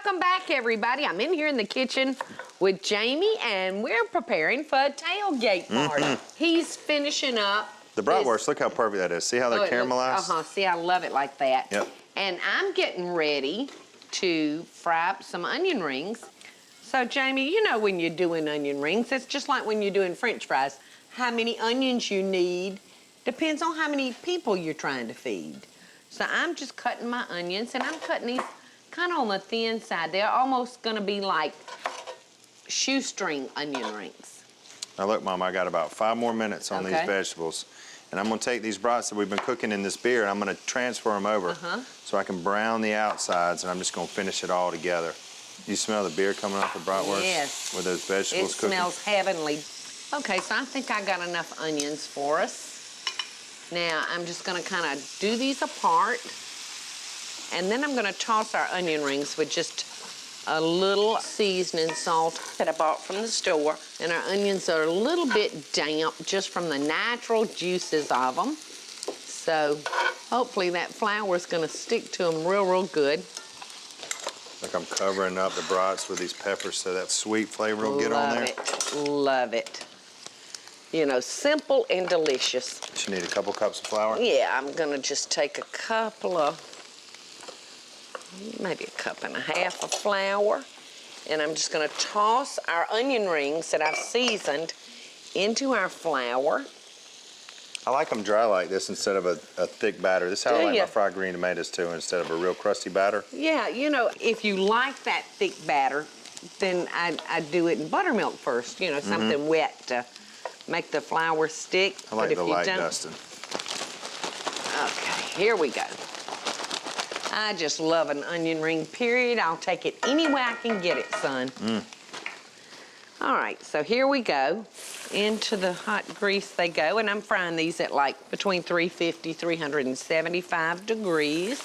welcome back, everybody. I'm in here in the kitchen with Jamie, and we're preparing for a tailgate party. He's finishing up. The bratwurst, look how perfect that is. See how they're caramelized? See, I love it like that. Yep. And I'm getting ready to fry up some onion rings. So, Jamie, you know when you're doing onion rings, it's just like when you're doing French fries. How many onions you need depends on how many people you're trying to feed. So I'm just cutting my onions, and I'm cutting these kind of on the thin side. They're almost gonna be like shoestring onion rings. Now look, Mom, I got about 5 more minutes on these vegetables. And I'm gonna take these brats that we've been cooking in this beer, and I'm gonna transfer them over so I can brown the outsides, and I'm just gonna finish it all together. You smell the beer coming off the bratwurst? Yes. With those vegetables cooking? It smells heavenly. Okay, so I think I got enough onions for us. Now, I'm just gonna kind of do these apart, and then I'm gonna toss our onion rings with just a little seasoning salt that I bought from the store. And our onions are a little bit damp just from the natural juices of them. So hopefully that flour is gonna stick to them real, real good. Look, I'm covering up the brats with these peppers so that sweet flavor will get on there. Love it. You know, simple and delicious. You need a couple cups of flour? Yeah, I'm gonna just take a couple of, maybe a cup and a half of flour, and I'm just gonna toss our onion rings that I've seasoned into our flour. I like them dry like this instead of a thick batter. This is how I like my fried green tomatoes too, instead of a real crusty batter. Yeah, you know, if you like that thick batter, then I'd do it in buttermilk first, you know, something wet to make the flour stick. I like the light dusting. Okay, here we go. I just love an onion ring, period. I'll take it any way I can get it, son. All right, so here we go. Into the hot grease they go, and I'm frying these at like between 350, 375 degrees.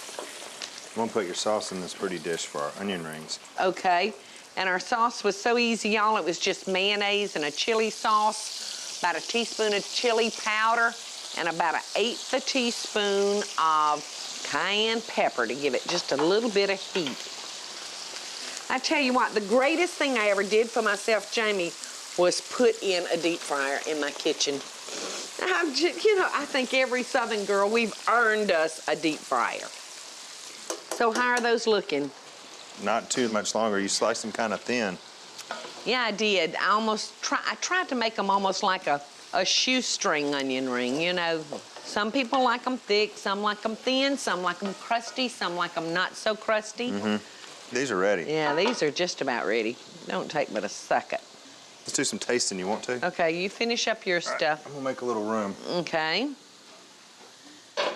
I'm gonna put your sauce in this pretty dish for our onion rings. Okay, and our sauce was so easy, y'all. It was just mayonnaise and a chili sauce, about a teaspoon of chili powder, and about 1/8 a teaspoon of cayenne pepper to give it just a little bit of heat. I tell you what, the greatest thing I ever did for myself, Jamie, was put in a deep fryer in my kitchen. You know, I think every Southern girl, we've earned us a deep fryer. So how are those looking? Not too much longer. You sliced them kind of thin. Yeah, I did. I tried to make them almost like a shoestring onion ring, you know. Some people like them thick, some like them thin, some like them crusty, some like them not so crusty. These are ready. Yeah, these are just about ready. Don't take but a second. Let's do some tasting. You want to? Okay, you finish up your stuff. I'm gonna make a little room. Okay.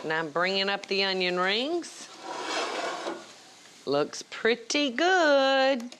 Now I'm bringing up the onion rings. Looks pretty good.